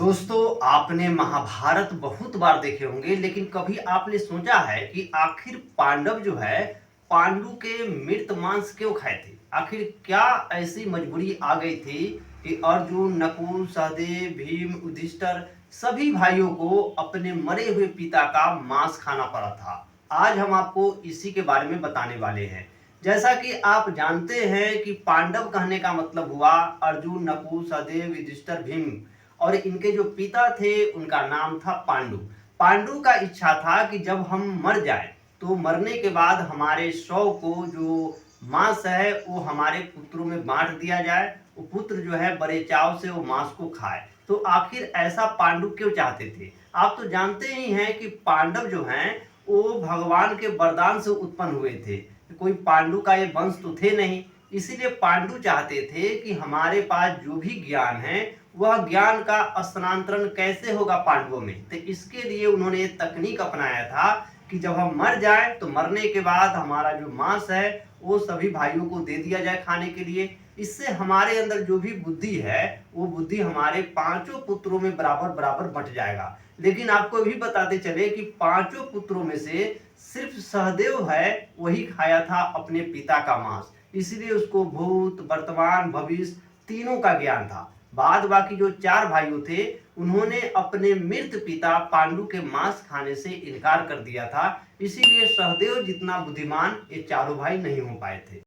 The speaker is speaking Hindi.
दोस्तों, आपने महाभारत बहुत बार देखे होंगे, लेकिन कभी आपने सोचा है कि आखिर पांडव जो है पांडु के मृत मांस क्यों खाए थे? आखिर क्या ऐसी मजबूरी आ गई थी कि अर्जुन, नकुल, सहदेव, भीम, युधिष्ठिर सभी भाइयों को अपने मरे हुए पिता का मांस खाना पड़ा था? आज हम आपको इसी के बारे में बताने वाले हैं। जैसा कि आप जानते हैं कि पांडव कहने का मतलब हुआ अर्जुन, नकुल, सहदेव, युधिष्ठिर, भीम, और इनके जो पिता थे उनका नाम था पांडु। पांडु का इच्छा था कि जब हम मर जाएं तो मरने के बाद हमारे शव को जो मांस है वो हमारे पुत्रों में बांट दिया जाए। वो पुत्र जो है बड़े चाव से वो मांस को खाए। तो आखिर ऐसा पांडु क्यों चाहते थे? आप तो जानते ही हैं कि पांडव जो हैं वो भगवान के वरदान से उत्पन्न हुए थे। कोई पांडु का ये वंश तो थे नहीं। इसीलिए पांडु चाहते थे कि हमारे पास जो भी ज्ञान है वह ज्ञान का स्थानांतरण कैसे होगा पांडवों में। तो इसके लिए उन्होंने तकनीक अपनाया था कि जब हम मर जाए तो मरने के बाद हमारा जो मांस है वो सभी भाइयों को दे दिया जाए खाने के लिए। इससे हमारे अंदर जो भी बुद्धि है वो बुद्धि हमारे पांचों पुत्रों में बराबर बराबर बंट जाएगा। लेकिन आपको भी बताते चले कि पांचों पुत्रों में से सिर्फ सहदेव है वही खाया था अपने पिता का मांस। इसलिए उसको भूत, वर्तमान, भविष्य तीनों का ज्ञान था। बाद बाकी जो चार भाइयों थे उन्होंने अपने मृत पिता पांडु के मांस खाने से इनकार कर दिया था। इसीलिए सहदेव जितना बुद्धिमान ये चारों भाई नहीं हो पाए थे।